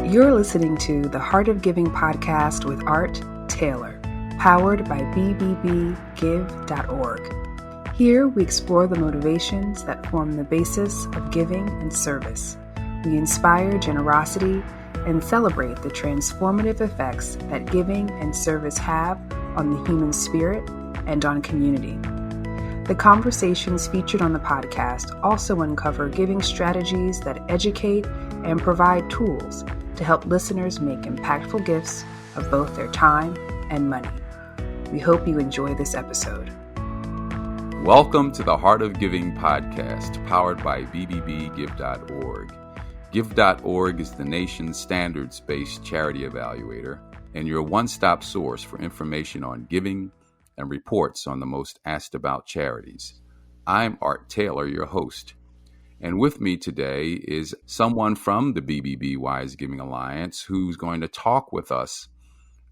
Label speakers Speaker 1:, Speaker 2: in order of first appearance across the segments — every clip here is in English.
Speaker 1: You're listening to the Heart of Giving podcast with Art Taylor, powered by Bbbgive.org. Here we explore the motivations that form the basis of giving and service. We inspire generosity and celebrate the transformative effects that giving and service have on the human spirit and on community. The conversations featured on the podcast also uncover giving strategies that educate and provide tools to help listeners make impactful gifts of both their time and money. We hope you enjoy this episode.
Speaker 2: Welcome to the Heart of Giving podcast, powered by Bbbgive.org. Give.org is the nation's standards-based charity evaluator and your one-stop source for information on giving and reports on the most asked about charities. I'm Art Taylor, your host. And with me today is someone from the BBB Wise Giving Alliance who's going to talk with us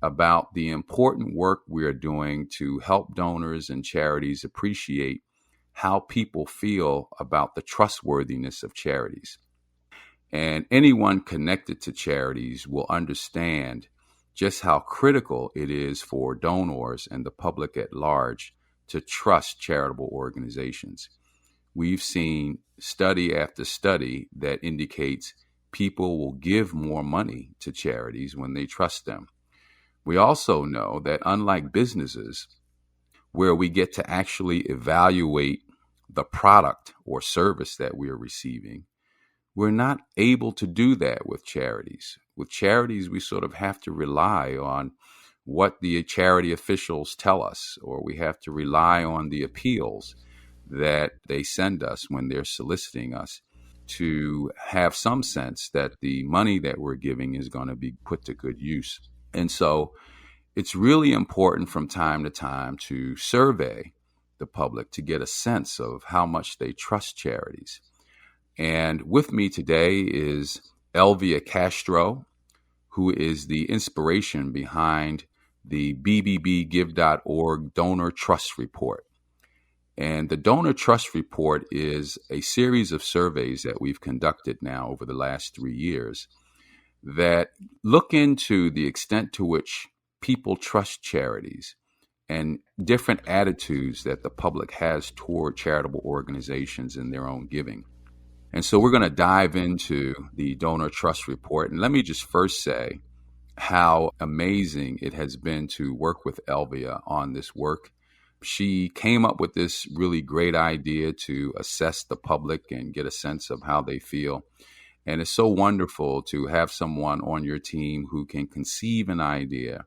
Speaker 2: about the important work we are doing to help donors and charities appreciate how people feel about the trustworthiness of charities. And anyone connected to charities will understand just how critical it is for donors and the public at large to trust charitable organizations. We've seen study after study that indicates people will give more money to charities when they trust them. We also know that unlike businesses, where we get to actually evaluate the product or service that we are receiving, we're not able to do that with charities. With charities, we sort of have to rely on what the charity officials tell us, or we have to rely on the appeals that they send us when they're soliciting us to have some sense that the money that we're giving is going to be put to good use. And so it's really important from time to time to survey the public to get a sense of how much they trust charities. And with me today is Elvia Castro, who is the inspiration behind the Bbbgive.org Donor Trust Report. And the Donor Trust Report is a series of surveys that we've conducted now over the last 3 years that look into the extent to which people trust charities and different attitudes that the public has toward charitable organizations in their own giving. And so we're going to dive into the Donor Trust Report. And let me just first say how amazing it has been to work with Elvia on this work. She came up with this really great idea to assess the public and get a sense of how they feel. And it's so wonderful to have someone on your team who can conceive an idea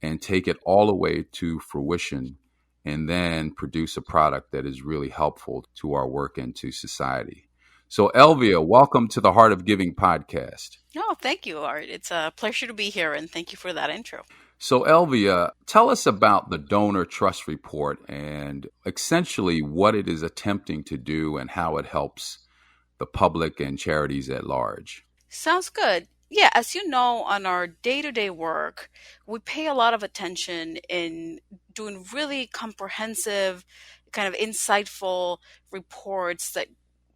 Speaker 2: and take it all the way to fruition and then produce a product that is really helpful to our work and to society. So Elvia, welcome to the Heart of Giving podcast.
Speaker 3: Oh, thank you, Art. It's a pleasure to be here, and thank you for that intro.
Speaker 2: So Elvia, tell us about the Donor Trust Report and essentially what it is attempting to do and how it helps the public and charities at large.
Speaker 3: Sounds good. Yeah, as you know, on our day-to-day work, we pay a lot of attention in doing really comprehensive, kind of insightful reports that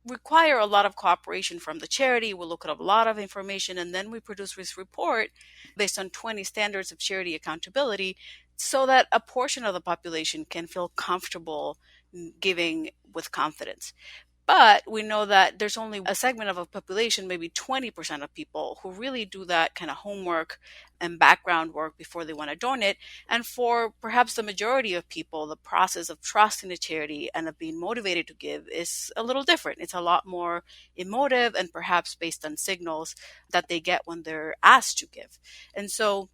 Speaker 3: require a lot of cooperation from the charity. We look at a lot of information, and then we produce this report based on 20 standards of charity accountability so that a portion of the population can feel comfortable giving with confidence. But we know that there's only a segment of a population, maybe 20% of people, who really do that kind of homework and background work before they want to donate. And for perhaps the majority of people, the process of trusting a charity and of being motivated to give is a little different. It's a lot more emotive and perhaps based on signals that they get when they're asked to give. And so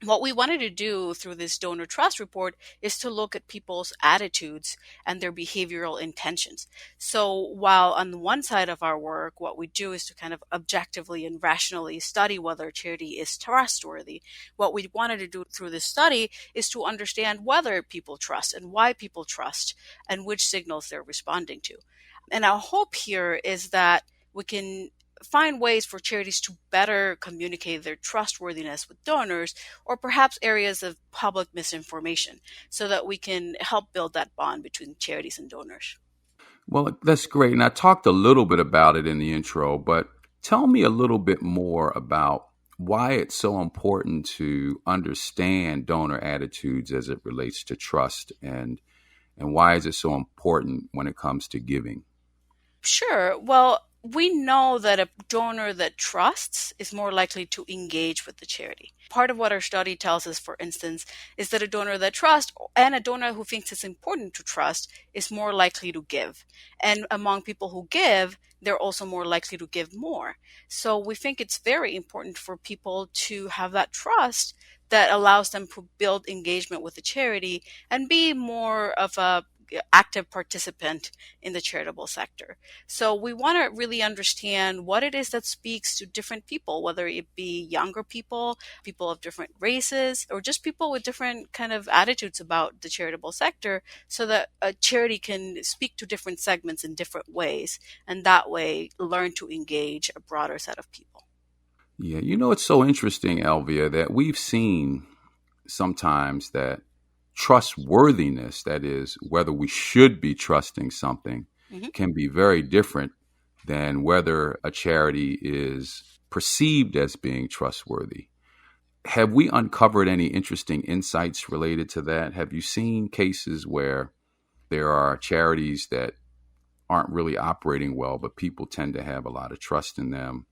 Speaker 3: what we wanted to do through this donor trust report is to look at people's attitudes and their behavioral intentions. So while on one side of our work, what we do is to kind of objectively and rationally study whether a charity is trustworthy, what we wanted to do through this study is to understand whether people trust and why people trust and which signals they're responding to. And our hope here is that we can find ways for charities to better communicate their trustworthiness with donors, or perhaps areas of public misinformation, so that we can help build that bond between charities and donors.
Speaker 2: Well, that's great. And I talked a little bit about it in the intro, but tell me a little bit more about why it's so important to understand donor attitudes as it relates to trust, and why is it so important when it comes to giving?
Speaker 3: Sure. Well, we know that a donor that trusts is more likely to engage with the charity. Part of what our study tells us, for instance, is that a donor that trusts and a donor who thinks it's important to trust is more likely to give. And among people who give, they're also more likely to give more. So we think it's very important for people to have that trust that allows them to build engagement with the charity and be more of a active participant in the charitable sector. So we want to really understand what it is that speaks to different people, whether it be younger people, people of different races, or just people with different kind of attitudes about the charitable sector, so that a charity can speak to different segments in different ways, and that way learn to engage a broader set of people.
Speaker 2: Yeah, it's so interesting, Elvia, that we've seen sometimes that trustworthiness, that is, whether we should be trusting something,
Speaker 3: Mhm.
Speaker 2: can be very different than whether a charity is perceived as being trustworthy. Have we uncovered any interesting insights related to that? Have you seen cases where there are charities that aren't really operating well, but people tend to have a lot of trust in them,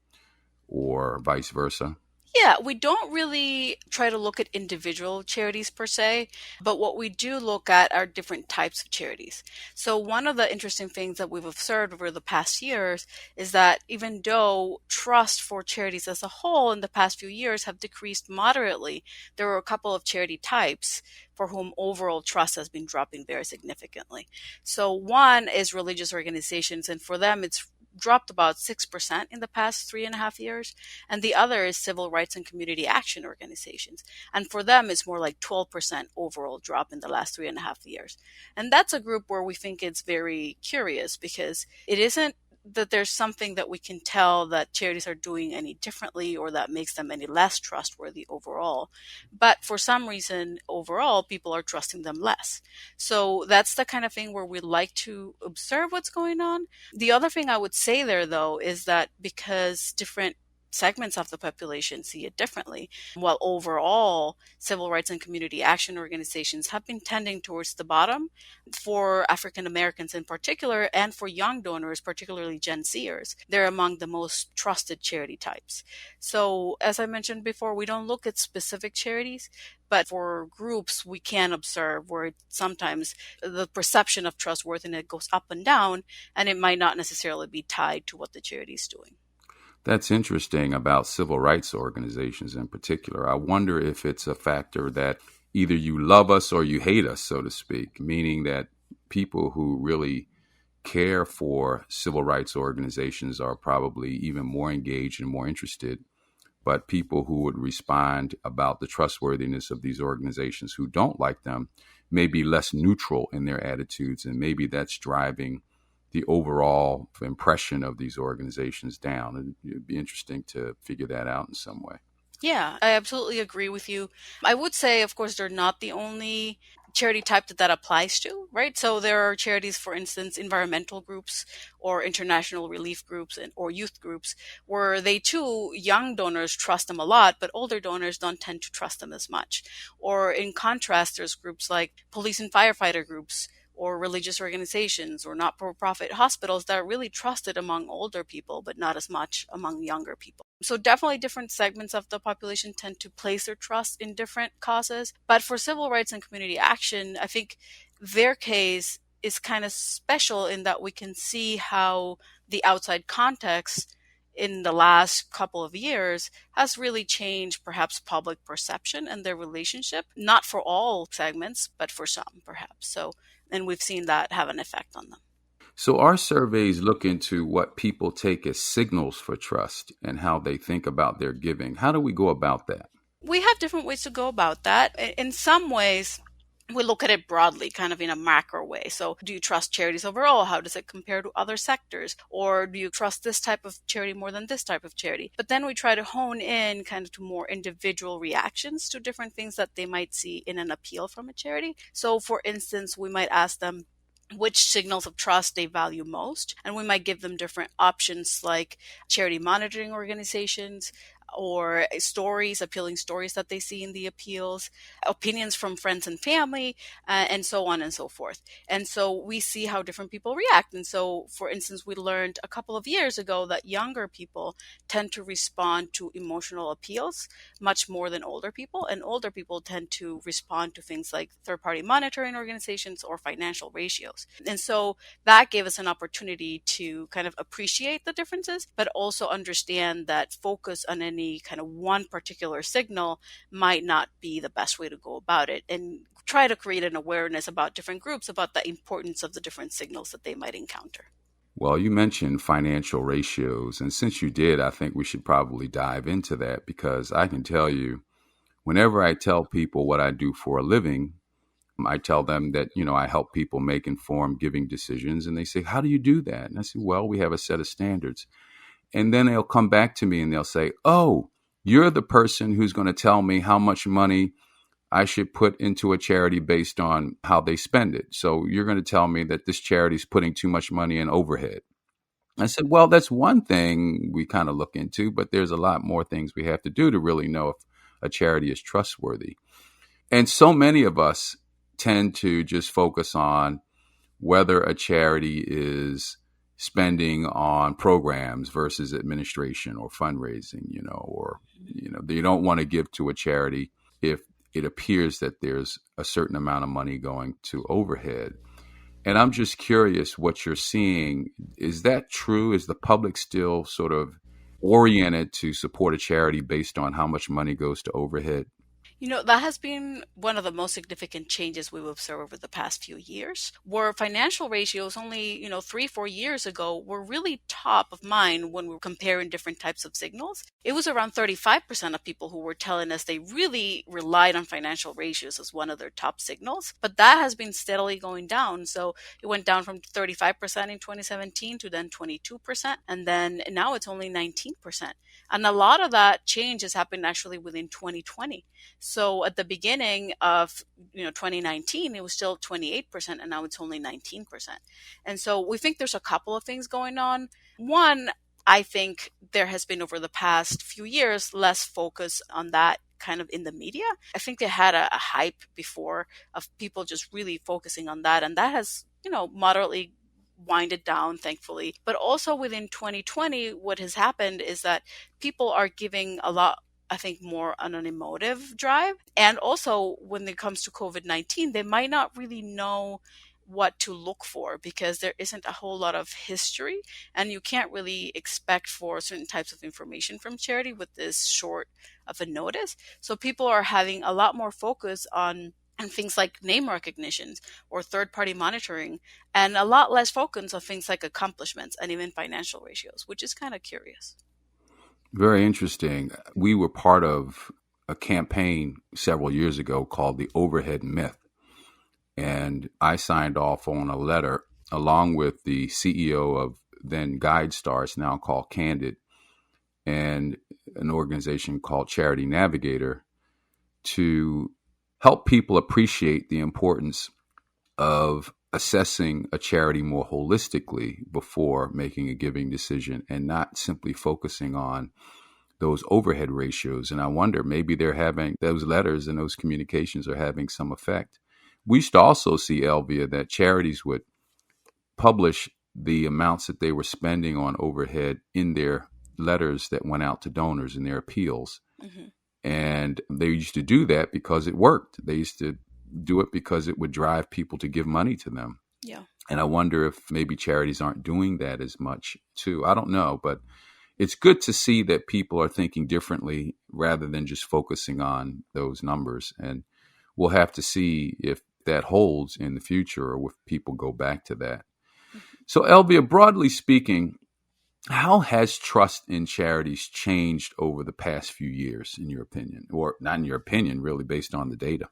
Speaker 2: or vice versa?
Speaker 3: Yeah, we don't really try to look at individual charities per se, but what we do look at are different types of charities. So, one of the interesting things that we've observed over the past years is that even though trust for charities as a whole in the past few years have decreased moderately, there are a couple of charity types for whom overall trust has been dropping very significantly. So, one is religious organizations, and for them, it's dropped about 6% in the past 3.5 years. And the other is civil rights and community action organizations. And for them, it's more like 12% overall drop in the last 3.5 years. And that's a group where we think it's very curious, because it isn't that there's something that we can tell that charities are doing any differently or that makes them any less trustworthy overall. But for some reason, overall, people are trusting them less. So that's the kind of thing where we like to observe what's going on. The other thing I would say there, though, is that because different segments of the population see it differently, while overall civil rights and community action organizations have been tending towards the bottom for African Americans in particular, and for young donors, particularly Gen Zers. They're among the most trusted charity types. So, as I mentioned before, we don't look at specific charities, but for groups, we can observe where sometimes the perception of trustworthiness goes up and down, and it might not necessarily be tied to what the charity is doing.
Speaker 2: That's interesting about civil rights organizations in particular. I wonder if it's a factor that either you love us or you hate us, so to speak, meaning that people who really care for civil rights organizations are probably even more engaged and more interested. But people who would respond about the trustworthiness of these organizations who don't like them may be less neutral in their attitudes, and maybe that's driving the overall impression of these organizations down. And it'd be interesting to figure that out in some way.
Speaker 3: Yeah, I absolutely agree with you. I would say, of course, they're not the only charity type that applies to, right? So there are charities, for instance, environmental groups or international relief groups or youth groups, where they too, young donors trust them a lot, but older donors don't tend to trust them as much. Or in contrast, there's groups like police and firefighter groups, or religious organizations, or not-for-profit hospitals that are really trusted among older people, but not as much among younger people. So definitely different segments of the population tend to place their trust in different causes. But for civil rights and community action, I think their case is kind of special in that we can see how the outside context in the last couple of years has really changed perhaps public perception and their relationship, not for all segments, but for some perhaps. So, and we've seen that have an effect on them.
Speaker 2: So our surveys look into what people take as signals for trust and how they think about their giving. How do we go about that?
Speaker 3: We have different ways to go about that. In some ways, we look at it broadly, kind of in a macro way. So, do you trust charities overall? How does it compare to other sectors? Or do you trust this type of charity more than this type of charity? But then we try to hone in kind of to more individual reactions to different things that they might see in an appeal from a charity. So, for instance, we might ask them which signals of trust they value most. And we might give them different options like charity monitoring organizations, or stories, appealing stories that they see in the appeals, opinions from friends and family, and so on and so forth. And so we see how different people react. And so, for instance, we learned a couple of years ago that younger people tend to respond to emotional appeals much more than older people. And older people tend to respond to things like third-party monitoring organizations or financial ratios. And so that gave us an opportunity to kind of appreciate the differences, but also understand that focus on any kind of one particular signal might not be the best way to go about it, and try to create an awareness about different groups, about the importance of the different signals that they might encounter.
Speaker 2: Well, you mentioned financial ratios, and since you did, I think we should probably dive into that, because I can tell you, whenever I tell people what I do for a living, I tell them that, I help people make informed giving decisions, and they say, "How do you do that?" And I say, "Well, we have a set of standards." And then they'll come back to me and they'll say, "Oh, you're the person who's going to tell me how much money I should put into a charity based on how they spend it. So you're going to tell me that this charity is putting too much money in overhead." I said, "Well, that's one thing we kind of look into, but there's a lot more things we have to do to really know if a charity is trustworthy." And so many of us tend to just focus on whether a charity is spending on programs versus administration or fundraising, or, they don't want to give to a charity if it appears that there's a certain amount of money going to overhead. And I'm just curious what you're seeing. Is that true? Is the public still sort of oriented to support a charity based on how much money goes to overhead?
Speaker 3: That has been one of the most significant changes we've observed over the past few years, where financial ratios only, 3, 4 years ago were really top of mind when we were comparing different types of signals. It was around 35% of people who were telling us they really relied on financial ratios as one of their top signals. But that has been steadily going down. So it went down from 35% in 2017 to then 22%. And then now it's only 19%. And a lot of that change has happened actually within 2020. So at the beginning of 2019, it was still 28%, and now it's only 19%. And so we think there's a couple of things going on. One, I think there has been over the past few years less focus on that kind of in the media. I think they had a hype before of people just really focusing on that, and that has moderately winded down, thankfully. But also within 2020, what has happened is that people are giving a lot, I think, more on an emotive drive. And also when it comes to COVID-19, they might not really know what to look for because there isn't a whole lot of history, and you can't really expect for certain types of information from charity with this short of a notice. So people are having a lot more focus on things like name recognitions or third-party monitoring, and a lot less focus on things like accomplishments and even financial ratios, which is kind of curious.
Speaker 2: Very interesting. We were part of a campaign several years ago called the Overhead Myth. And I signed off on a letter along with the CEO of then GuideStar, now called Candid, and an organization called Charity Navigator, to help people appreciate the importance of assessing a charity more holistically before making a giving decision and not simply focusing on those overhead ratios. And I wonder, maybe they're having those letters and those communications are having some effect. We used to also see, Elvia, that charities would publish the amounts that they were spending on overhead in their letters that went out to donors in their appeals. Mm-hmm. And they used to do that because it worked. They used to do it because it would drive people to give money to them.
Speaker 3: Yeah.
Speaker 2: And I wonder if maybe charities aren't doing that as much too. I don't know, but it's good to see that people are thinking differently rather than just focusing on those numbers. And we'll have to see if that holds in the future or if people go back to that. Mm-hmm. So, Elvia, broadly speaking, how has trust in charities changed over the past few years, in your opinion? Or not in your opinion, really, based on the data?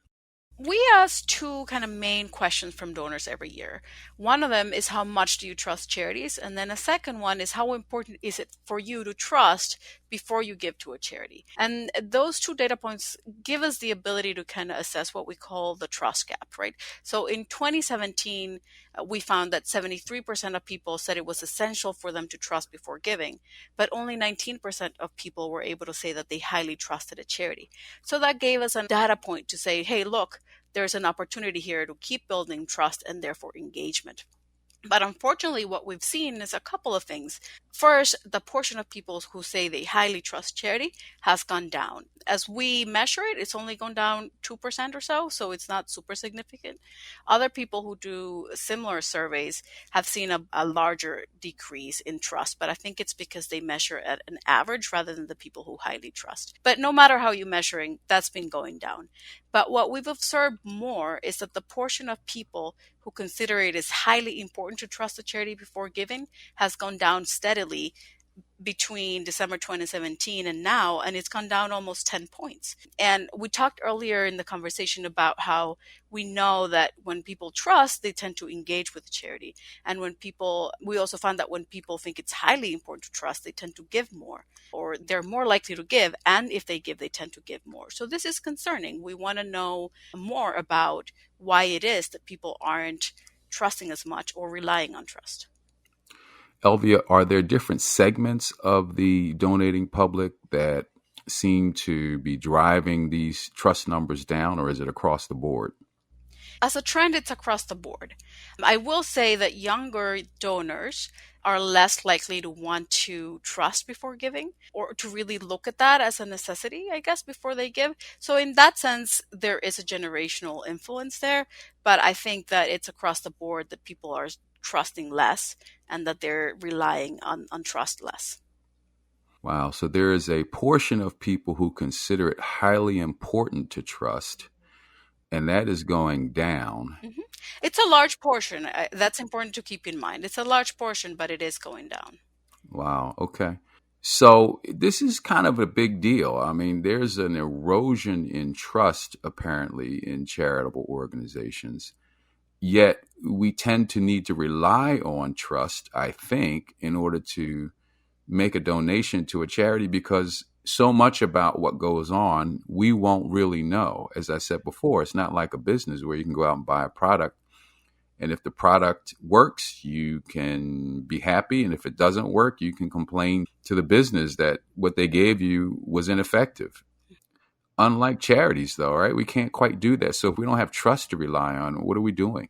Speaker 3: We ask two kind of main questions from donors every year. One of them is, how much do you trust charities? And then a second one is, how important is it for you to trust before you give to a charity? And those two data points give us the ability to kind of assess what we call the trust gap, right? So in 2017, we found that 73% of people said it was essential for them to trust before giving, but only 19% of people were able to say that they highly trusted a charity. So that gave us a data point to say, hey, look, there's an opportunity here to keep building trust and therefore engagement. But unfortunately, what we've seen is a couple of things. First, the portion of people who say they highly trust charity has gone down. As we measure it, it's only gone down 2% or so it's not super significant. Other people who do similar surveys have seen a larger decrease in trust, but I think it's because they measure at an average rather than the people who highly trust. But no matter how you're measuring, that's been going down. But what we've observed more is that the portion of people who consider it is highly important to trust a charity before giving has gone down steadily between December 2017 and now, and it's gone down almost 10 points. And we talked earlier in the conversation about how we know that when people trust, they tend to engage with the charity. And we also found that when people think it's highly important to trust, they tend to give more, or they're more likely to give. And if they give, they tend to give more. So this is concerning. We want to know more about why it is that people aren't trusting as much or relying on trust.
Speaker 2: Elvia, are there different segments of the donating public that seem to be driving these trust numbers down, or is it across the board?
Speaker 3: As a trend, it's across the board. I will say that younger donors are less likely to want to trust before giving or to really look at that as a necessity, I guess, before they give. So in that sense, there is a generational influence there, but I think that it's across the board that people are trusting less and that they're relying on trust less.
Speaker 2: Wow. So there is a portion of people who consider it highly important to trust, and that is going down.
Speaker 3: Mm-hmm. It's a large portion. That's important to keep in mind. It's a large portion, but it is going down.
Speaker 2: Wow. Okay. So this is kind of a big deal. I mean, there's an erosion in trust, apparently, in charitable organizations. Yet we tend to need to rely on trust, I think, in order to make a donation to a charity, because so much about what goes on, we won't really know. As I said before, it's not like a business where you can go out and buy a product. And if the product works, you can be happy. And if it doesn't work, you can complain to the business that what they gave you was ineffective. Unlike charities, though, right? We can't quite do that. So if we don't have trust to rely on, what are we doing?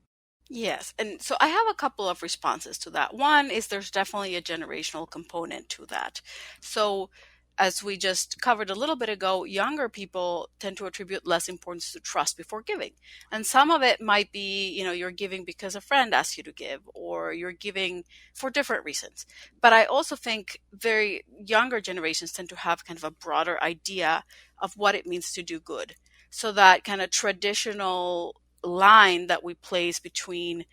Speaker 3: Yes. And so I have a couple of responses to that. One is there's definitely a generational component to that. So as we just covered a little bit ago, younger people tend to attribute less importance to trust before giving. And some of it might be, you're giving because a friend asked you to give, or you're giving for different reasons. But I also think very younger generations tend to have kind of a broader idea of what it means to do good. So that kind of traditional line that we place between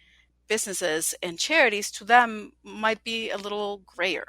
Speaker 3: businesses and charities to them might be a little grayer,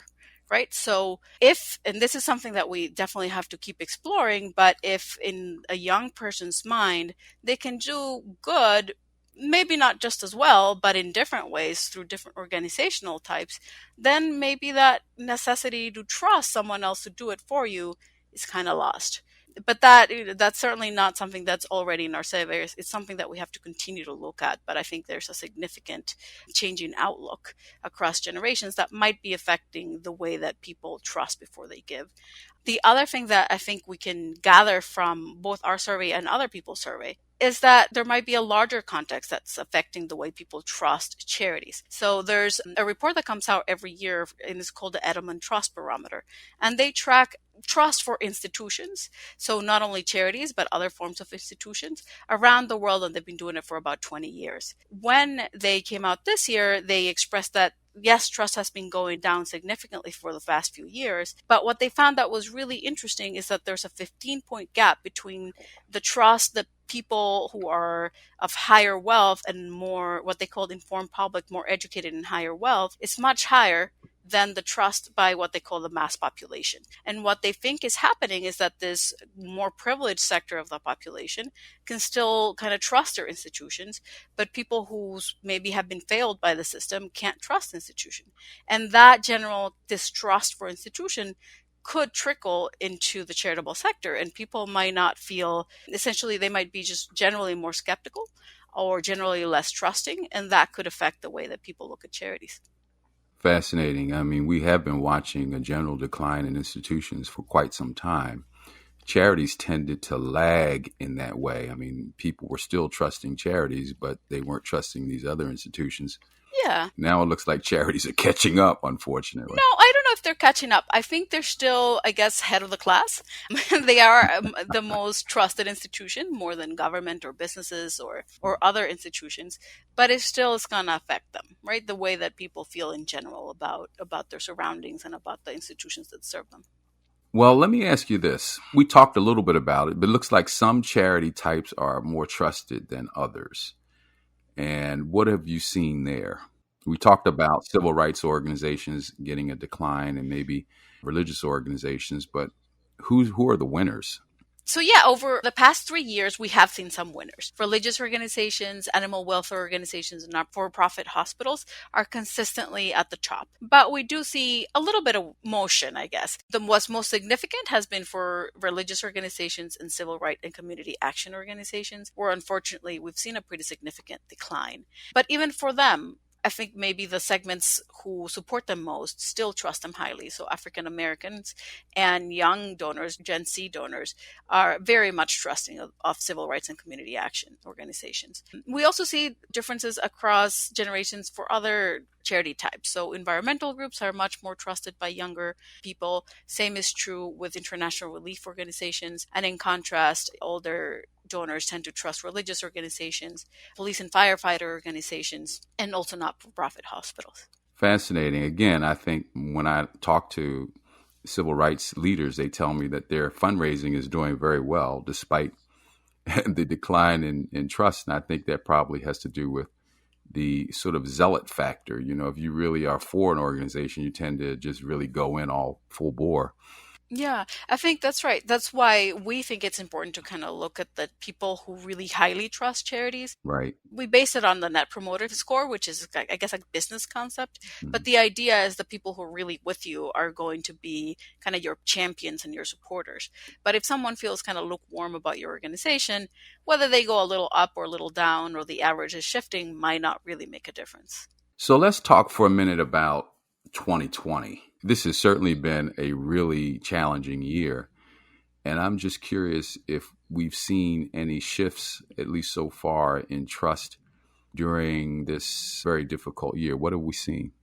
Speaker 3: right? So and this is something that we definitely have to keep exploring, but if in a young person's mind, they can do good, maybe not just as well, but in different ways through different organizational types, then maybe that necessity to trust someone else to do it for you is kind of lost. But that's certainly not something that's already in our surveys. It's something that we have to continue to look at. But I think there's a significant change in outlook across generations that might be affecting the way that people trust before they give. The other thing that I think we can gather from both our survey and other people's survey is that there might be a larger context that's affecting the way people trust charities. So there's a report that comes out every year, and it's called the Edelman Trust Barometer. And they track trust for institutions. So not only charities, but other forms of institutions around the world. And they've been doing it for about 20 years. When they came out this year, they expressed that yes, trust has been going down significantly for the past few years. But what they found that was really interesting is that there's a 15-point gap between the trust that people who are of higher wealth and more what they called informed public, more educated and higher wealth, is much higher than the trust by what they call the mass population. And what they think is happening is that this more privileged sector of the population can still kind of trust their institutions, but people who maybe have been failed by the system can't trust institution. And that general distrust for institution could trickle into the charitable sector, and people might not feel, essentially they might be just generally more skeptical or generally less trusting, and that could affect the way that people look at charities.
Speaker 2: Fascinating. I mean, we have been watching a general decline in institutions for quite some time. Charities tended to lag in that way. I mean, people were still trusting charities, but they weren't trusting these other institutions.
Speaker 3: Yeah.
Speaker 2: Now it looks like charities are catching up, unfortunately.
Speaker 3: No, I don't know if they're catching up. I think they're still, I guess, head of the class. They are the most trusted institution, more than government or businesses or other institutions. But it still is going to affect them, right? The way that people feel in general about their surroundings and about the institutions that serve them.
Speaker 2: Well, let me ask you this. We talked a little bit about it, but it looks like some charity types are more trusted than others. And what have you seen there? We talked about civil rights organizations getting a decline and maybe religious organizations, but who are the winners?
Speaker 3: So yeah, over the past 3 years, we have seen some winners. Religious organizations, animal welfare organizations, and not-for-profit hospitals are consistently at the top. But we do see a little bit of motion, I guess. What's most significant has been for religious organizations and civil rights and community action organizations, where unfortunately we've seen a pretty significant decline. But even for them, I think maybe the segments who support them most still trust them highly. So African Americans and young donors, Gen Z donors, are very much trusting of civil rights and community action organizations. We also see differences across generations for other charity types. So environmental groups are much more trusted by younger people. Same is true with international relief organizations. And in contrast, older donors tend to trust religious organizations, police and firefighter organizations, and also not-for-profit hospitals.
Speaker 2: Fascinating. Again, I think when I talk to civil rights leaders, they tell me that their fundraising is doing very well despite the decline in trust. And I think that probably has to do with the sort of zealot factor. You know, if you really are for an organization, you tend to just really go in all full bore.
Speaker 3: Yeah, I think that's right. That's why we think it's important to kind of look at the people who really highly trust charities.
Speaker 2: Right.
Speaker 3: We base it on the Net Promoter Score, which is, I guess, a business concept.
Speaker 2: Mm-hmm.
Speaker 3: But the idea is the people who are really with you are going to be kind of your champions and your supporters. But if someone feels kind of lukewarm about your organization, whether they go a little up or a little down or the average is shifting might not really make a difference.
Speaker 2: So let's talk for a minute about 2020. This has certainly been a really challenging year. And I'm just curious if we've seen any shifts, at least so far, in trust during this very difficult year. What have we seen?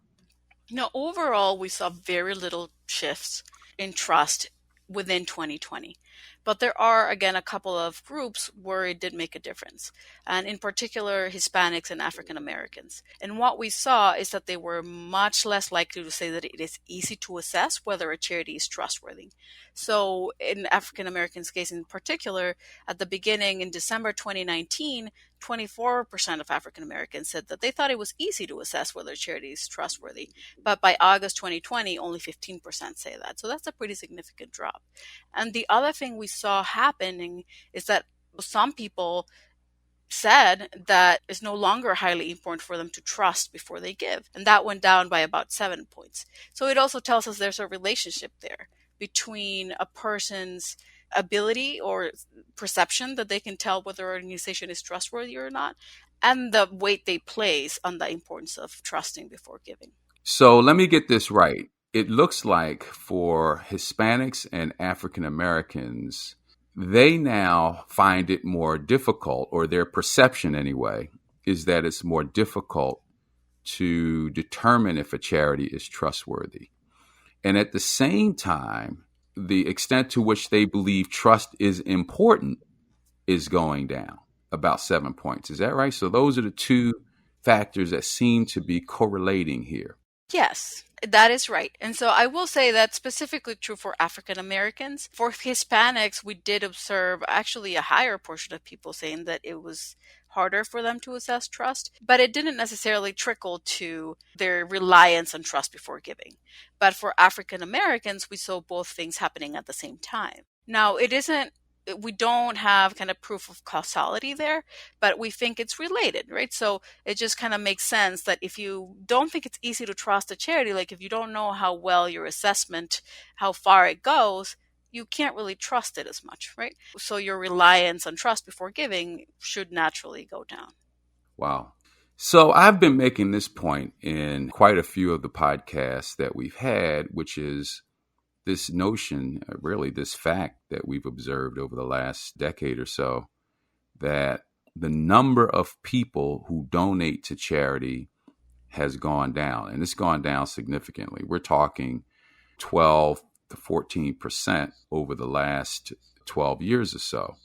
Speaker 3: No, overall, we saw very little shifts in trust within 2020. But there are, again, a couple of groups where it did make a difference, and in particular, Hispanics and African Americans. And what we saw is that they were much less likely to say that it is easy to assess whether a charity is trustworthy. So in African Americans' case in particular, at the beginning in December 2019, 24% of African Americans said that they thought it was easy to assess whether a charity is trustworthy. But by August 2020, only 15% say that. So that's a pretty significant drop. And the other thing we saw happening is that some people said that it's no longer highly important for them to trust before they give. And that went down by about 7 points. So it also tells us there's a relationship there between a person's ability or perception that they can tell whether an organization is trustworthy or not, and the weight they place on the importance of trusting before giving.
Speaker 2: So let me get this right. It looks like for Hispanics and African Americans, they now find it more difficult, or their perception anyway, is that it's more difficult to determine if a charity is trustworthy. And at the same time, the extent to which they believe trust is important is going down about 7 points. Is that right? So those are the two factors that seem to be correlating here.
Speaker 3: Yes, that is right. And so I will say that's specifically true for African Americans. For Hispanics, we did observe actually a higher portion of people saying that it was harder for them to assess trust, but it didn't necessarily trickle to their reliance on trust before giving. But for African Americans, we saw both things happening at the same time. Now, we don't have kind of proof of causality there, but we think it's related, right? So it just kind of makes sense that if you don't think it's easy to trust a charity, like if you don't know how well your assessment, how far it goes, you can't really trust it as much, right? So your reliance on trust before giving should naturally go down.
Speaker 2: Wow. So I've been making this point in quite a few of the podcasts that we've had, which is this notion, really this fact that we've observed over the last decade or so, that the number of people who donate to charity has gone down, and it's gone down significantly. We're talking 12 to 14% over the last 12 years or so.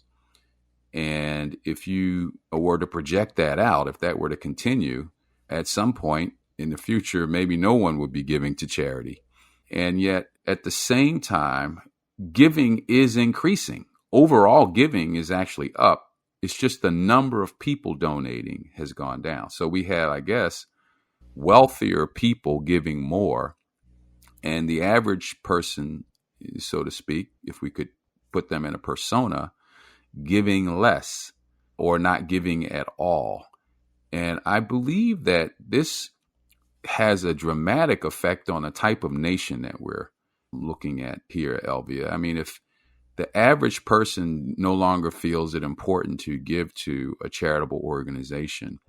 Speaker 2: And if you were to project that out, if that were to continue, at some point in the future, maybe no one would be giving to charity. And yet, at the same time, giving is increasing. Overall giving is actually up. It's just the number of people donating has gone down. So we have, I guess, wealthier people giving more, and the average person, so to speak, if we could put them in a persona, giving less or not giving at all. And I believe that this has a dramatic effect on the type of nation that we're looking at here, Elvia. I mean, if the average person no longer feels it important to give to a charitable organization,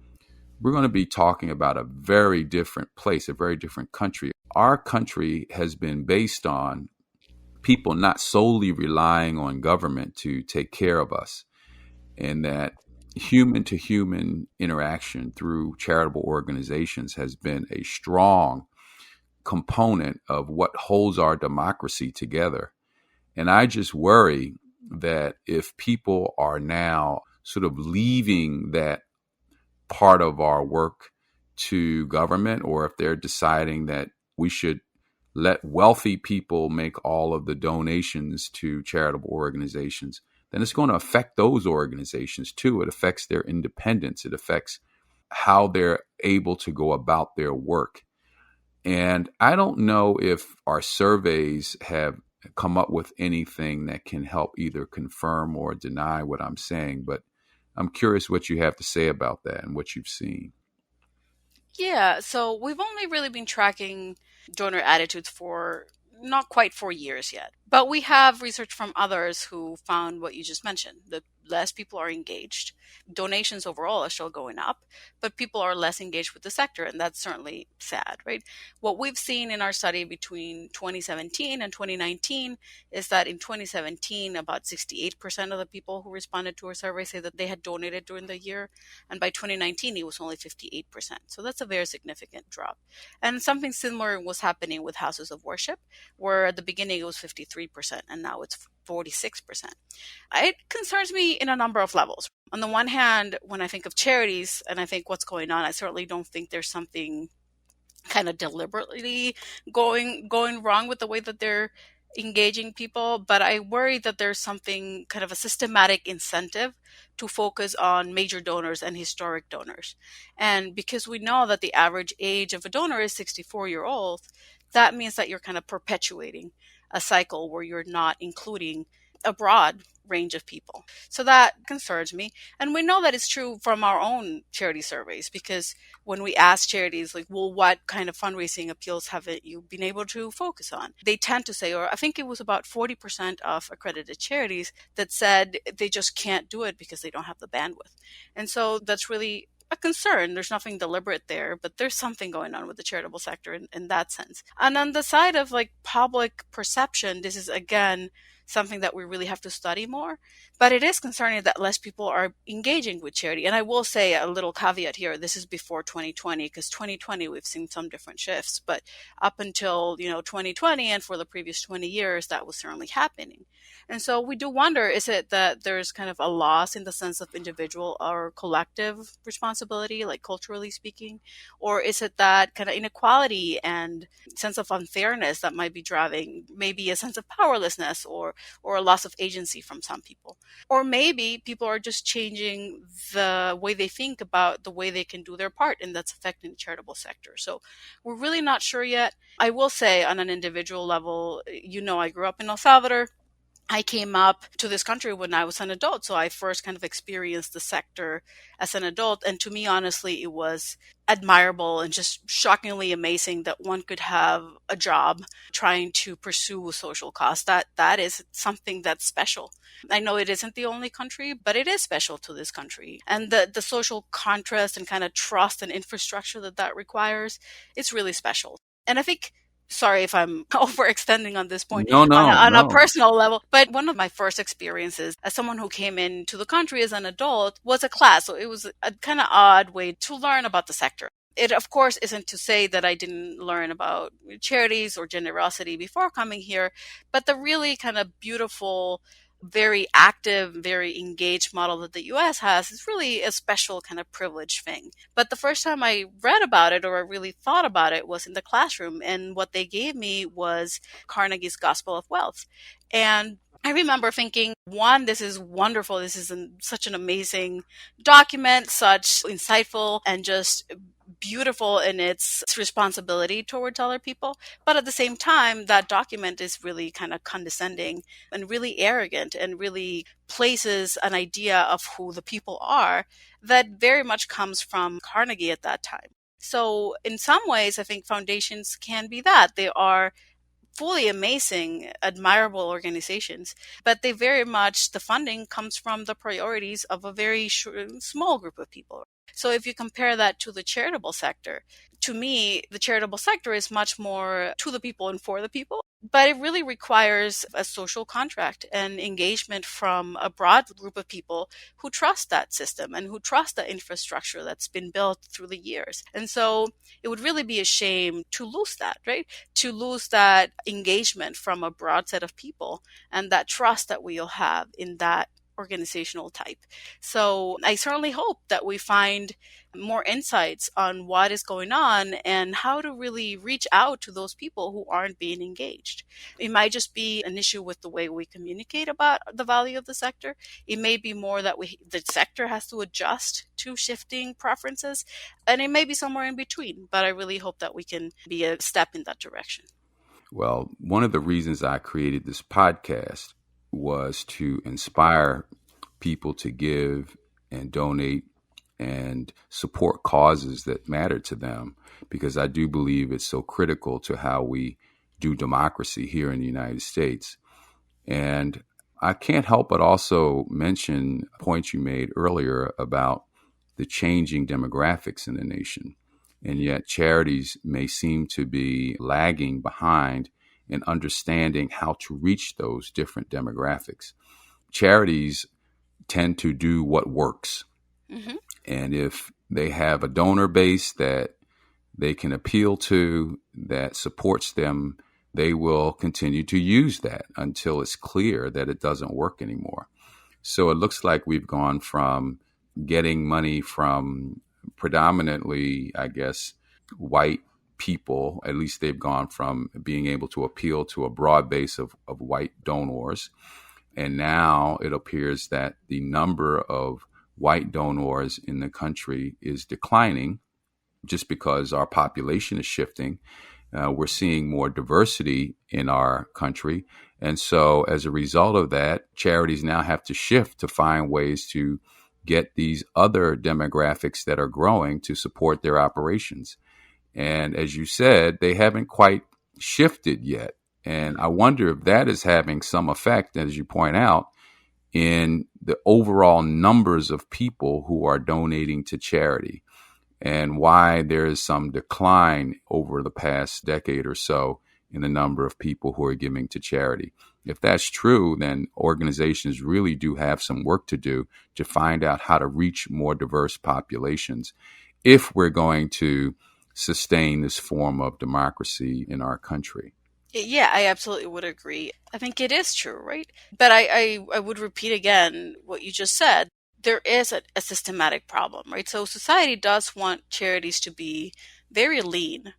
Speaker 2: we're going to be talking about a very different place, a very different country. Our country has been based on people not solely relying on government to take care of us, and that human to human interaction through charitable organizations has been a strong component of what holds our democracy together. And I just worry that if people are now sort of leaving that part of our work to government, or if they're deciding that we should let wealthy people make all of the donations to charitable organizations, then it's going to affect those organizations too. It affects their independence. It affects how they're able to go about their work. And I don't know if our surveys have come up with anything that can help either confirm or deny what I'm saying, but I'm curious what you have to say about that and what you've seen.
Speaker 3: Yeah, so we've only really been tracking donor attitudes for not quite 4 years yet. But we have research from others who found what you just mentioned. The less people are engaged. Donations overall are still going up, but people are less engaged with the sector, and that's certainly sad, right? What we've seen in our study between 2017 and 2019 is that in 2017, about 68% of the people who responded to our survey say that they had donated during the year, and by 2019, it was only 58%. So that's a very significant drop. And something similar was happening with houses of worship, where at the beginning it was 53%, and now it's 46%. It concerns me in a number of levels. On the one hand, when I think of charities and I think what's going on, I certainly don't think there's something kind of deliberately going wrong with the way that they're engaging people, but I worry that there's something kind of a systematic incentive to focus on major donors and historic donors. And because we know that the average age of a donor is 64-year-old, that means that you're kind of perpetuating a cycle where you're not including a broad range of people. So that concerns me. And we know that it's true from our own charity surveys, because when we ask charities, like, well, what kind of fundraising appeals haven't you been able to focus on? They tend to say, or I think it was about 40% of accredited charities that said they just can't do it because they don't have the bandwidth. And so that's really a concern. There's nothing deliberate there, but there's something going on with the charitable sector in that sense. And on the side of like public perception, this is again something that we really have to study more. But it is concerning that less people are engaging with charity. And I will say a little caveat here. This is before 2020, because 2020 we've seen some different shifts. But up until 2020 and for the previous 20 years, that was certainly happening. And so we do wonder, is it that there's kind of a loss in the sense of individual or collective responsibility, like culturally speaking? Or is it that kind of inequality and sense of unfairness that might be driving maybe a sense of powerlessness or a loss of agency from some people? Or maybe people are just changing the way they think about the way they can do their part, and that's affecting the charitable sector. So we're really not sure yet. I will say on an individual level, I grew up in El Salvador. I came up to this country when I was an adult. So I first kind of experienced the sector as an adult. And to me, honestly, it was admirable and just shockingly amazing that one could have a job trying to pursue a social cause. That is something that's special. I know it isn't the only country, but it is special to this country. And the social contrast and kind of trust and infrastructure that requires, it's really special. And I think, sorry if I'm overextending on this point,
Speaker 2: No, no,
Speaker 3: on a
Speaker 2: no.
Speaker 3: personal level, but one of my first experiences as someone who came into the country as an adult was a class. So it was a kind of odd way to learn about the sector. It, of course, isn't to say that I didn't learn about charities or generosity before coming here, but the really kind of beautiful, very active, very engaged model that the US has is really a special kind of privileged thing. But the first time I read about it or I really thought about it was in the classroom. And what they gave me was Carnegie's Gospel of Wealth. And I remember thinking, one, this is wonderful. This is such an amazing document, such insightful and just beautiful in its responsibility towards other people. But at the same time, that document is really kind of condescending and really arrogant and really places an idea of who the people are that very much comes from Carnegie at that time. So in some ways, I think foundations can be that. They are fully amazing, admirable organizations, but they very much, the funding comes from the priorities of a very small group of people. So if you compare that to the charitable sector, to me, the charitable sector is much more to the people and for the people, but it really requires a social contract and engagement from a broad group of people who trust that system and who trust the infrastructure that's been built through the years. And so it would really be a shame to lose that, right? To lose that engagement from a broad set of people and that trust that we'll have in that organizational type. So I certainly hope that we find more insights on what is going on and how to really reach out to those people who aren't being engaged. It might just be an issue with the way we communicate about the value of the sector. It may be more that the sector has to adjust to shifting preferences, and it may be somewhere in between, but I really hope that we can be a step in that direction.
Speaker 2: Well, one of the reasons I created this podcast was to inspire people to give and donate and support causes that matter to them, because I do believe it's so critical to how we do democracy here in the United States. And I can't help but also mention a point you made earlier about the changing demographics in the nation. And yet charities may seem to be lagging behind in understanding how to reach those different demographics. Charities tend to do what works.
Speaker 3: Mm-hmm.
Speaker 2: And if they have a donor base that they can appeal to, that supports them, they will continue to use that until it's clear that it doesn't work anymore. So it looks like we've gone from getting money from predominantly, I guess, white people. At least they've gone from being able to appeal to a broad base of white donors. And now it appears that the number of white donors in the country is declining just because our population is shifting. We're seeing more diversity in our country. And so as a result of that, charities now have to shift to find ways to get these other demographics that are growing to support their operations. And as you said, they haven't quite shifted yet. And I wonder if that is having some effect, as you point out, in the overall numbers of people who are donating to charity, and why there is some decline over the past decade or so in the number of people who are giving to charity. If that's true, then organizations really do have some work to do to find out how to reach more diverse populations if we're going to sustain this form of democracy in our country.
Speaker 3: Yeah, I absolutely would agree. I think it is true, right? But I would repeat again what you just said. There is a systematic problem, right? So society does want charities to be very lean,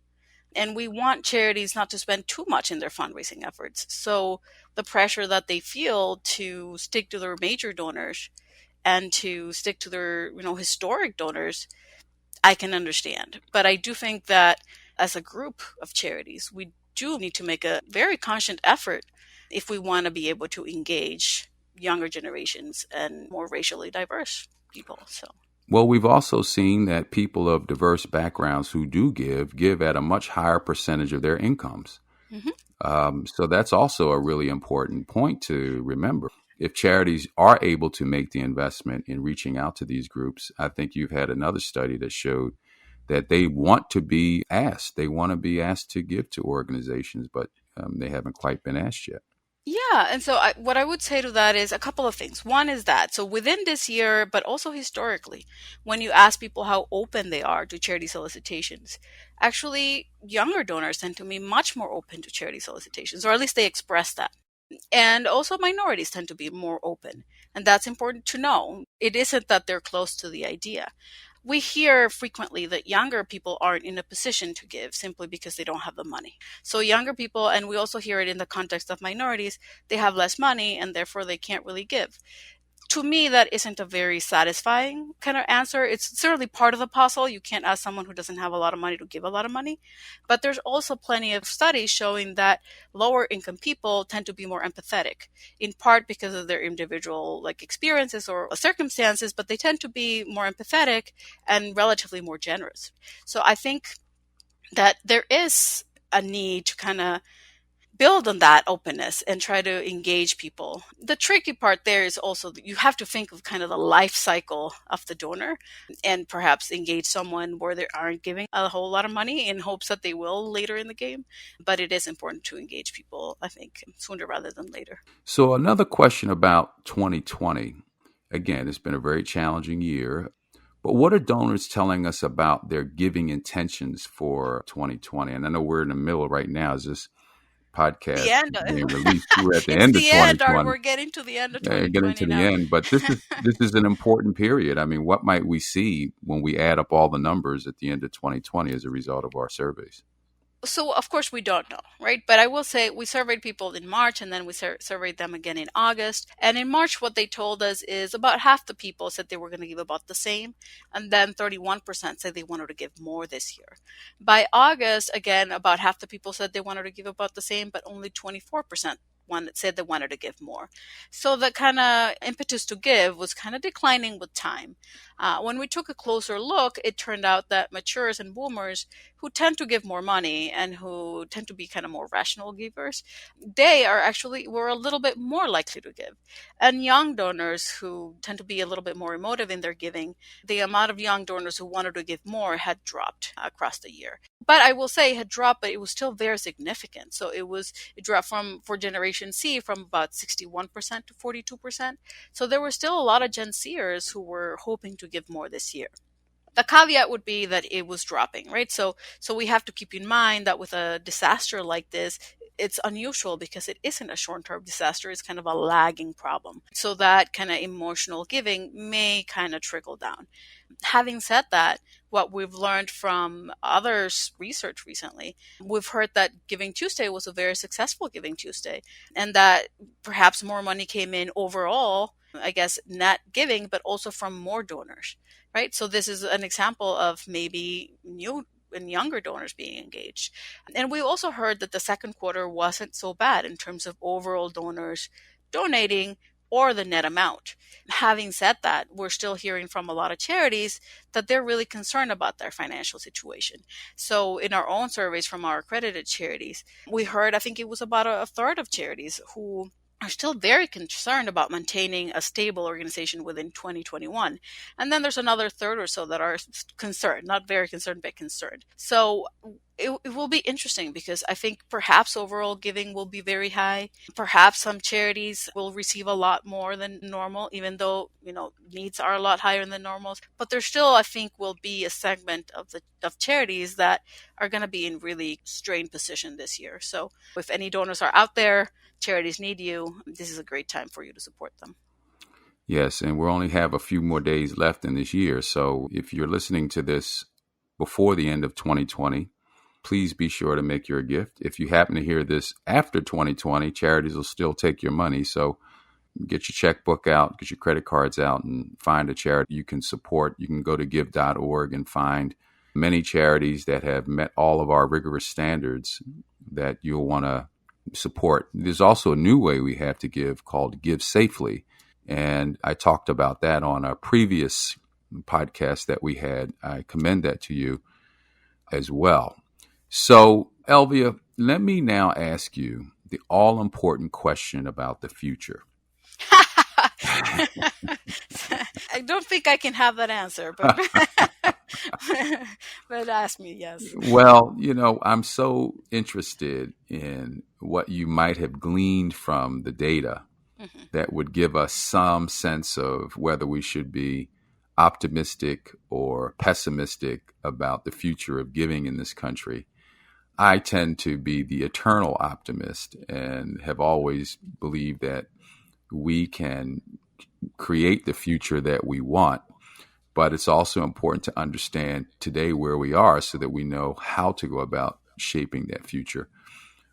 Speaker 3: and we want charities not to spend too much in their fundraising efforts. So the pressure that they feel to stick to their major donors and to stick to their, historic donors, I can understand. But I do think that as a group of charities, we do need to make a very conscious effort if we want to be able to engage younger generations and more racially diverse people. So.
Speaker 2: Well, we've also seen that people of diverse backgrounds who do give at a much higher percentage of their incomes. So that's also a really important point to remember. If charities are able to make the investment in reaching out to these groups, I think you've had another study that showed that they want to be asked. They want to be asked to give to organizations, but they haven't quite been asked yet.
Speaker 3: Yeah, and so what I would say to that is a couple of things. One is that, so within this year, but also historically, when you ask people how open they are to charity solicitations, actually younger donors tend to be much more open to charity solicitations, or at least they express that. And also minorities tend to be more open, and that's important to know. It isn't that they're close to the idea. We hear frequently that younger people aren't in a position to give simply because they don't have the money. So younger people, and we also hear it in the context of minorities, they have less money and therefore they can't really give. To me, that isn't a very satisfying kind of answer. It's certainly part of the puzzle. You can't ask someone who doesn't have a lot of money to give a lot of money. But there's also plenty of studies showing that lower income people tend to be more empathetic, in part because of their individual experiences or circumstances, but they tend to be more empathetic and relatively more generous. So I think that there is a need to kind of build on that openness and try to engage people. The tricky part there is also that you have to think of kind of the life cycle of the donor and perhaps engage someone where they aren't giving a whole lot of money in hopes that they will later in the game. But it is important to engage people, I think, sooner rather than later.
Speaker 2: So another question about 2020. Again, it's been a very challenging year. But what are donors telling us about their giving intentions for 2020? And I know we're in the middle right now as this podcast
Speaker 3: The end.
Speaker 2: being released. We're at the
Speaker 3: It's
Speaker 2: end of
Speaker 3: the end, or
Speaker 2: 2020.
Speaker 3: we're getting to the end of
Speaker 2: Getting
Speaker 3: 2020
Speaker 2: to the
Speaker 3: now.
Speaker 2: end, but this is an important period. I mean, what might we see when we add up all the numbers at the end of 2020 as a result of our surveys?
Speaker 3: So, of course, we don't know, right? But I will say we surveyed people in March and then we surveyed them again in August. And in March, what they told us is about half the people said they were going to give about the same. And then 31% said they wanted to give more this year. By August, again, about half the people said they wanted to give about the same, but only 24% said they wanted to give more. So the kind of impetus to give was kind of declining with time. When we took a closer look, it turned out that maturers and boomers who tend to give more money and who tend to be kind of more rational givers, they were a little bit more likely to give. And young donors who tend to be a little bit more emotive in their giving, the amount of young donors who wanted to give more had dropped across the year. But I will say it had dropped, but it was still very significant. So it dropped for Generation C from about 61% to 42%. So there were still a lot of Gen Zers who were hoping to give more this year. The caveat would be that it was dropping, right? So we have to keep in mind that with a disaster like this, it's unusual because it isn't a short-term disaster. It's kind of a lagging problem. So that kind of emotional giving may kind of trickle down. Having said that, what we've learned from others' research recently, we've heard that Giving Tuesday was a very successful Giving Tuesday, and that perhaps more money came in overall, I guess, net giving, but also from more donors, right? So this is an example of maybe new and younger donors being engaged. And we also heard that the second quarter wasn't so bad in terms of overall donors donating or the net amount. Having said that, we're still hearing from a lot of charities that they're really concerned about their financial situation. So in our own surveys from our accredited charities, we heard, I think it was about a third of charities who are still very concerned about maintaining a stable organization within 2021. And then there's another third or so that are concerned, not very concerned, but concerned. So it will be interesting because I think perhaps overall giving will be very high. Perhaps some charities will receive a lot more than normal, even though, needs are a lot higher than normal. But there still, I think, will be a segment of charities that are going to be in really strained position this year. So if any donors are out there, charities need you, this is a great time for you to support them.
Speaker 2: Yes, and we only have a few more days left in this year. So if you're listening to this before the end of 2020, please be sure to make your gift. If you happen to hear this after 2020, charities will still take your money. So get your checkbook out, get your credit cards out, and find a charity you can support. You can go to give.org and find many charities that have met all of our rigorous standards that you'll want to support. There's also a new way we have to give called Give Safely. And I talked about that on a previous podcast that we had. I commend that to you as well. So, Elvia, let me now ask you the all-important question about the future.
Speaker 3: I don't think I can have that answer, but but ask me, yes.
Speaker 2: Well, I'm so interested in what you might have gleaned from the data that would give us some sense of whether we should be optimistic or pessimistic about the future of giving in this country. I tend to be the eternal optimist and have always believed that we can create the future that we want. But it's also important to understand today where we are so that we know how to go about shaping that future.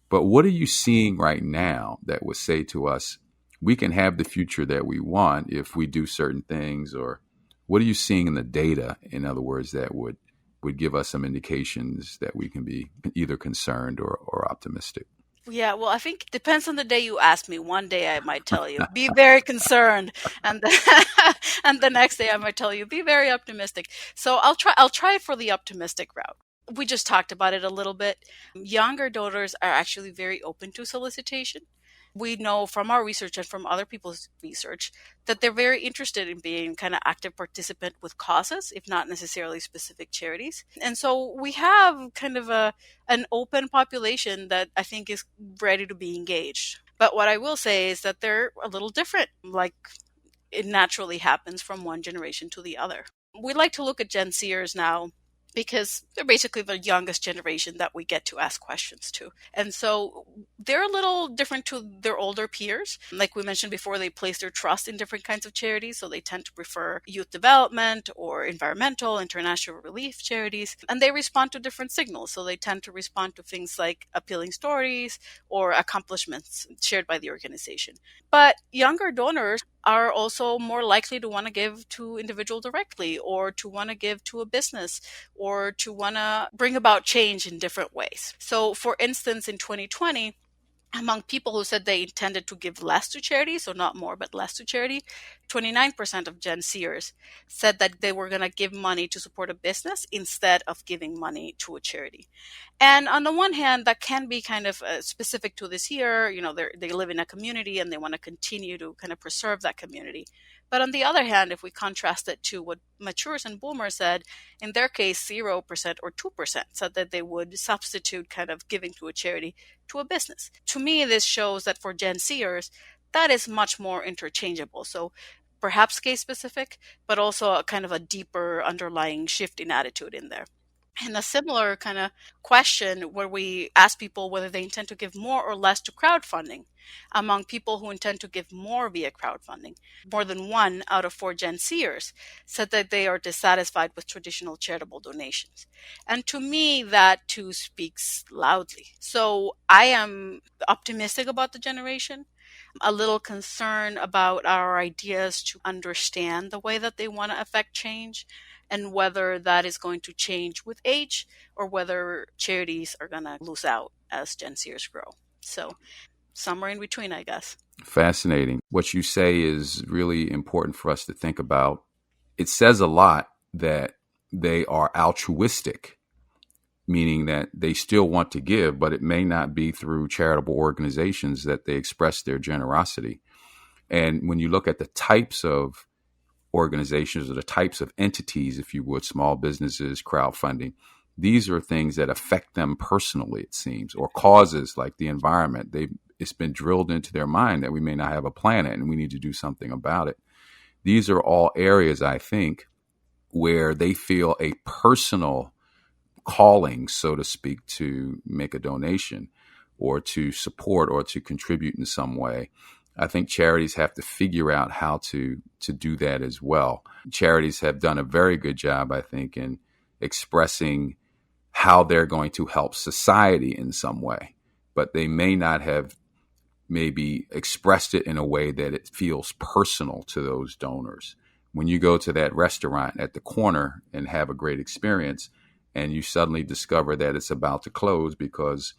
Speaker 2: But what are you seeing right now that would say to us, we can have the future that we want if we do certain things? Or what are you seeing in the data, in other words, that would give us some indications that we can be either concerned or optimistic?
Speaker 3: Yeah, well, I think it depends on the day you ask me. One day I might tell you, be very concerned, and and the next day I might tell you, be very optimistic. So I'll try it for the optimistic route. We just talked about it a little bit. Younger donors are actually very open to solicitation. We know from our research and from other people's research that they're very interested in being kind of active participant with causes, if not necessarily specific charities. And so we have kind of an open population that I think is ready to be engaged. But what I will say is that they're a little different, like it naturally happens from one generation to the other. We like to look at Gen Zers now because they're basically the youngest generation that we get to ask questions to. And so they're a little different to their older peers. Like we mentioned before, they place their trust in different kinds of charities. So they tend to prefer youth development or environmental, international relief charities. And they respond to different signals. So they tend to respond to things like appealing stories or accomplishments shared by the organization. But younger donors are also more likely to want to give to individual directly or to want to give to a business or to want to bring about change in different ways. So for instance, in 2020, among people who said they intended to give less to charity, so not more, but less to charity, 29% of Gen Zers said that they were going to give money to support a business instead of giving money to a charity. And on the one hand, that can be kind of specific to this year. They live in a community and they want to continue to kind of preserve that community. But on the other hand, if we contrast it to what Matures and Boomers said, in their case, 0% or 2% said that they would substitute kind of giving to a charity to a business. To me, this shows that for Gen Zers, that is much more interchangeable. So perhaps case specific, but also a kind of a deeper underlying shift in attitude in there. And a similar kind of question where we ask people whether they intend to give more or less to crowdfunding. Among people who intend to give more via crowdfunding, more than 1 out of 4 Gen Zers said that they are dissatisfied with traditional charitable donations. And to me, that too speaks loudly. So I am optimistic about the generation, a little concerned about our ideas to understand the way that they want to affect change, and whether that is going to change with age or whether charities are going to lose out as Gen Zers grow. So somewhere in between, I guess.
Speaker 2: Fascinating. What you say is really important for us to think about. It says a lot that they are altruistic, meaning that they still want to give, but it may not be through charitable organizations that they express their generosity. And when you look at the types of organizations or the types of entities, if you would, small businesses, crowdfunding, these are things that affect them personally, it seems, or causes like the environment. It's been drilled into their mind that we may not have a planet and we need to do something about it. These are all areas, I think, where they feel a personal calling, so to speak, to make a donation or to support or to contribute in some way. I think charities have to figure out how to do that as well. Charities have done a very good job, I think, in expressing how they're going to help society in some way, but they may not have maybe expressed it in a way that it feels personal to those donors. When you go to that restaurant at the corner and have a great experience, and you suddenly discover that it's about to close because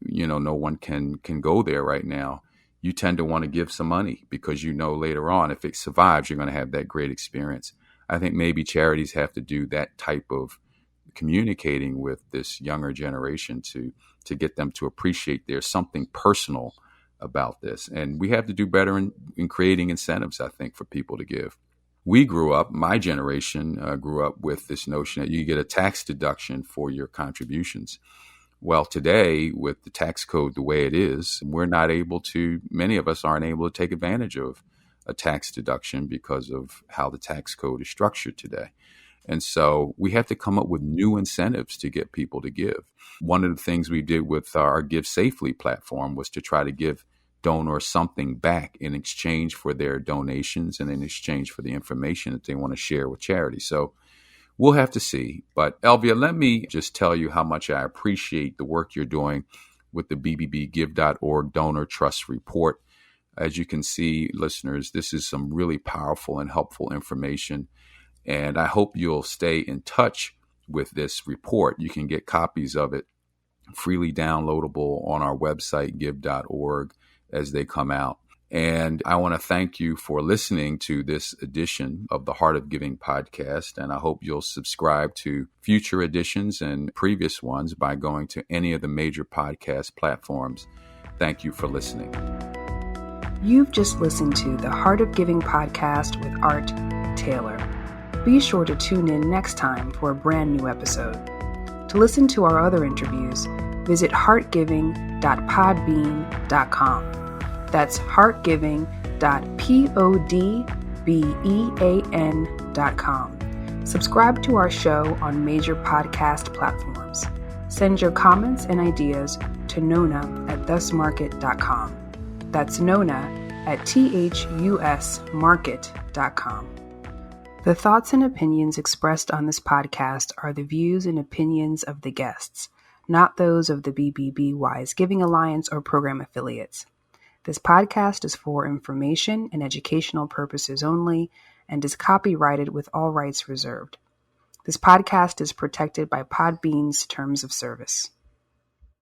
Speaker 2: no one can go there right now, you tend to want to give some money because later on, if it survives, you're going to have that great experience. I think maybe charities have to do that type of communicating with this younger generation to get them to appreciate there's something personal about this. And we have to do better in creating incentives, I think, for people to give. My generation grew up with this notion that you get a tax deduction for your contributions. Well, today, with the tax code the way it is, many of us aren't able to take advantage of a tax deduction because of how the tax code is structured today. And so we have to come up with new incentives to get people to give. One of the things we did with our Give Safely platform was to try to give donors something back in exchange for their donations and in exchange for the information that they want to share with charity. So we'll have to see. But Elvia, let me just tell you how much I appreciate the work you're doing with the Bbbgive.org Donor Trust Report. As you can see, listeners, this is some really powerful and helpful information. And I hope you'll stay in touch with this report. You can get copies of it freely downloadable on our website, give.org, as they come out. And I want to thank you for listening to this edition of the Heart of Giving podcast. And I hope you'll subscribe to future editions and previous ones by going to any of the major podcast platforms. Thank you for listening.
Speaker 1: You've just listened to the Heart of Giving podcast with Art Taylor. Be sure to tune in next time for a brand new episode. To listen to our other interviews, visit heartgiving.podbean.com. That's heartgiving.podbean.com. Subscribe to our show on major podcast platforms. Send your comments and ideas to nona@thusmarket.com. That's nona@thusmarket.com. The thoughts and opinions expressed on this podcast are the views and opinions of the guests, not those of the BBB Wise Giving Alliance or program affiliates. This podcast is for information and educational purposes only and is copyrighted with all rights reserved. This podcast is protected by Podbean's terms of service.